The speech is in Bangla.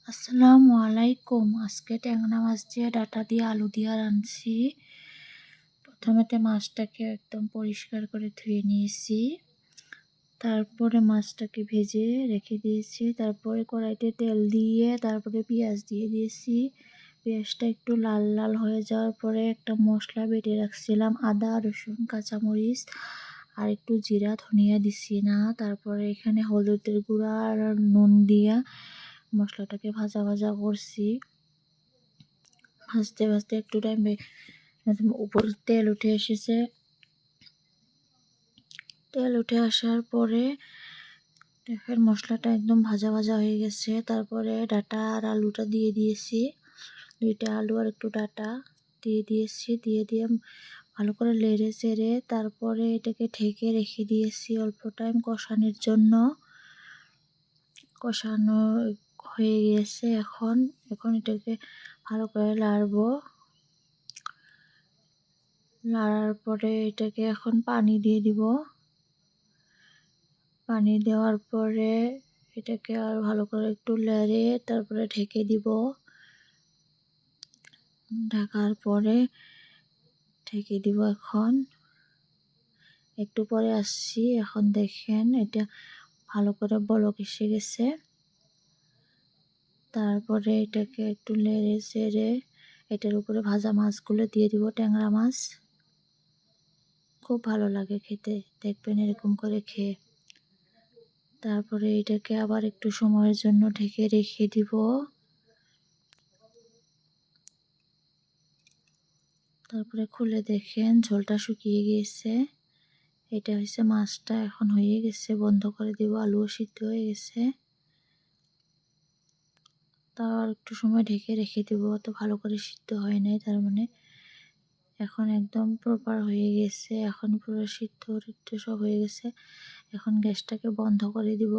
আসসালামু আলাইকুম। আজকে ট্যাংরা মাছ দিয়ে ডাঁটা দিয়ে আলু দিয়ে রাঁধছি। প্রথমেতে মাছটাকে একদম পরিষ্কার করে ধুয়ে নিয়েছি। তারপরে মাছটাকে ভেজে রেখে দিয়েছি। তারপরে কড়াইতে তেল দিয়ে তারপরে পেঁয়াজ দিয়ে দিয়েছি। পেঁয়াজটা একটু লাল লাল হয়ে যাওয়ার পরে একটা মশলা বেটে রাখছিলাম, আদা রসুন কাঁচামরিচ আর একটু জিরা ধনিয়া দিছি না। তারপরে এখানে হলুদের গুঁড়া আর নুন দিয়া মশলাটাকে ভাজা ভাজা করছি। ভাজতে ভাজতে একটু টাইম উপর তেল উঠে এসেছে। তেল উঠে আসার পরে দেখেন মশলাটা একদম ভাজা ভাজা হয়ে গেছে। তারপরে ডাঁটা আর আলুটা দিয়ে দিয়েছি। দুইটা আলু আর একটু ডাঁটা দিয়ে দিয়েছি। দিয়ে ভালো করে নেড়ে চেড়ে তারপরে এটাকে ঢেকে রেখে দিয়েছি অল্প টাইম কষানোর জন্য। কষানো হয়ে গেছে। এখন এটাকে ভালো করে নাড়বো। নাড়ার পরে এটাকে এখন পানি দিয়ে দিব। পানি দেওয়ার পরে এটাকে আর ভালো করে একটু নেড়ে তারপরে ঢেকে দিব। ঢাকার পরে ঢেকে দিব। এখন একটু পরে আসছি। এখন দেখেন এটা ভালো করে বলক এসে গেছে। তারপরে এটাকে একটু নেড়ে চেড়ে এটার উপরে ভাজা মাছগুলো দিয়ে দিব, ট্যাংরা মাছ। খুব ভালো লাগে খেতে, দেখবেন এরকম করে খেয়ে। তারপরে এটাকে আবার একটু সময়ের জন্য ঢেকে রেখে দিব। তারপরে খুলে দেখেন ঝোলটা শুকিয়ে গেছে। এটা হচ্ছে মাছটা এখন হয়ে গেছে, বন্ধ করে দিব। আলুও সিদ্ধ হয়ে গেছে। তাও আর একটু সময় ঢেকে রেখে দিব, অত ভালো করে সিদ্ধ হয় নাই, তার মানে এখন একদম প্রপার হয়ে গেছে। এখন পুরো সিদ্ধ সব হয়ে গেছে। এখন গ্যাসটাকে বন্ধ করে দিব।